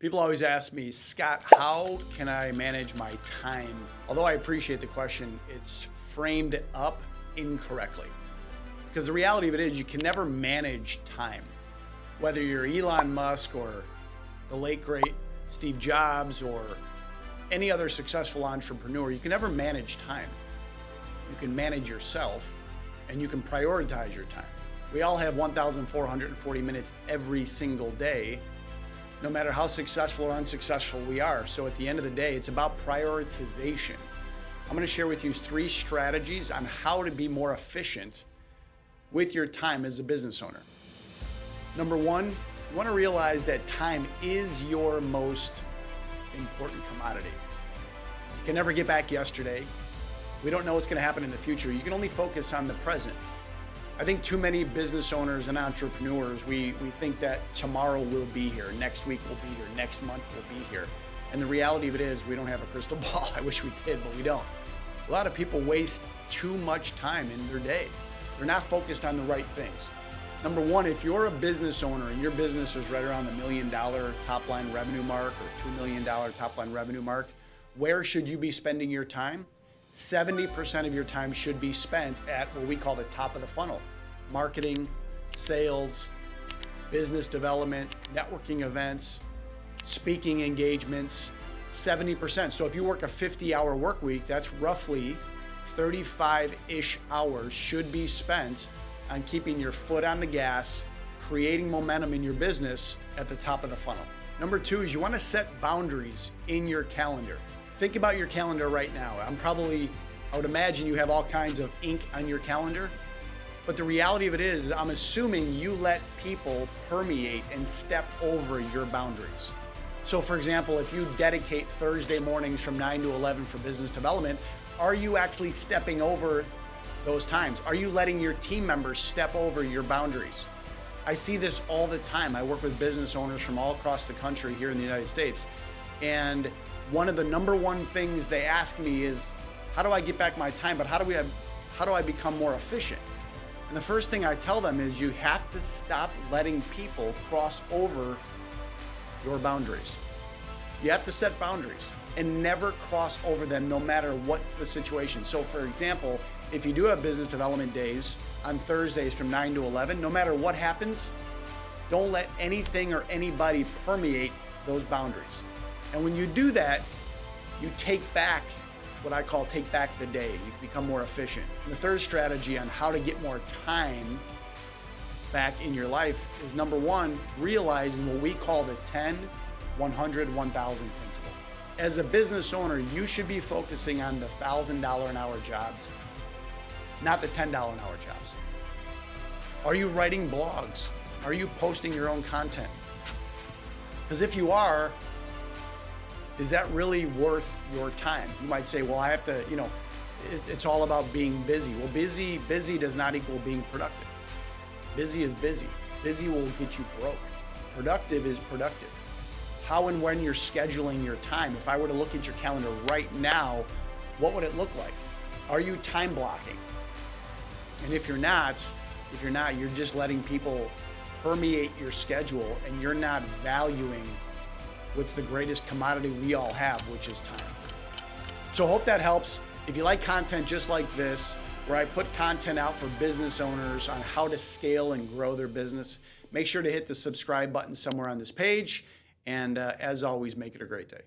People always ask me, Scott, how can I manage my time? Although I appreciate the question, it's framed up incorrectly. Because the reality of it is you can never manage time. Whether you're Elon Musk or the late great Steve Jobs or any other successful entrepreneur, you can never manage time. You can manage yourself and you can prioritize your time. We all have 1,440 minutes every single day, no matter how successful or unsuccessful we are. So at the end of the day, it's about prioritization. I'm going to share with you 3 strategies on how to be more efficient with your time as a business owner. Number 1, you want to realize that time is your most important commodity. You can never get back yesterday. We don't know what's going to happen in the future. You can only focus on the present. I think too many business owners and entrepreneurs, we think that tomorrow will be here, next week will be here, next month will be here. And the reality of it is we don't have a crystal ball. I wish we did, but we don't. A lot of people waste too much time in their day. They're not focused on the right things. Number 1, if you're a business owner and your business is right around the $1 million top line revenue mark or $2 million top line revenue mark, where should you be spending your time? 70% of your time should be spent at what we call the top of the funnel. Marketing, sales, business development, networking events, speaking engagements, 70%. So if you work a 50-hour work week, that's roughly 35-ish hours should be spent on keeping your foot on the gas, creating momentum in your business at the top of the funnel. Number 2 is you want to set boundaries in your calendar. Think about your calendar right now. I would imagine you have all kinds of ink on your calendar, but the reality of it is, I'm assuming you let people permeate and step over your boundaries. So for example, if you dedicate Thursday mornings from 9 to 11 for business development, are you actually stepping over those times? Are you letting your team members step over your boundaries? I see this all the time. I work with business owners from all across the country here in the United States. And one of the number 1 things they ask me is, how do I get back my time? But how do I become more efficient? And the first thing I tell them is you have to stop letting people cross over your boundaries. You have to set boundaries and never cross over them no matter what's the situation. So for example, if you do have business development days on Thursdays from 9 to 11, no matter what happens, don't let anything or anybody permeate those boundaries. And when you do that, you take back what I call take back the day. You become more efficient. And the third strategy on how to get more time back in your life is number 1, realizing what we call the 10, 100, 1,000 principle. As a business owner, you should be focusing on the $1,000 an hour jobs, not the $10 an hour jobs. Are you writing blogs? Are you posting your own content? Because if you are, is that really worth your time? You might say, well, I have to, it's all about being busy. Well, busy does not equal being productive. Busy is busy. Busy will get you broke. Productive is productive. How and when you're scheduling your time, if I were to look at your calendar right now, what would it look like? Are you time blocking? And if you're not, you're just letting people permeate your schedule and you're not valuing what's the greatest commodity we all have, which is time. So I hope that helps. If you like content just like this, where I put content out for business owners on how to scale and grow their business, make sure to hit the subscribe button somewhere on this page. And as always, make it a great day.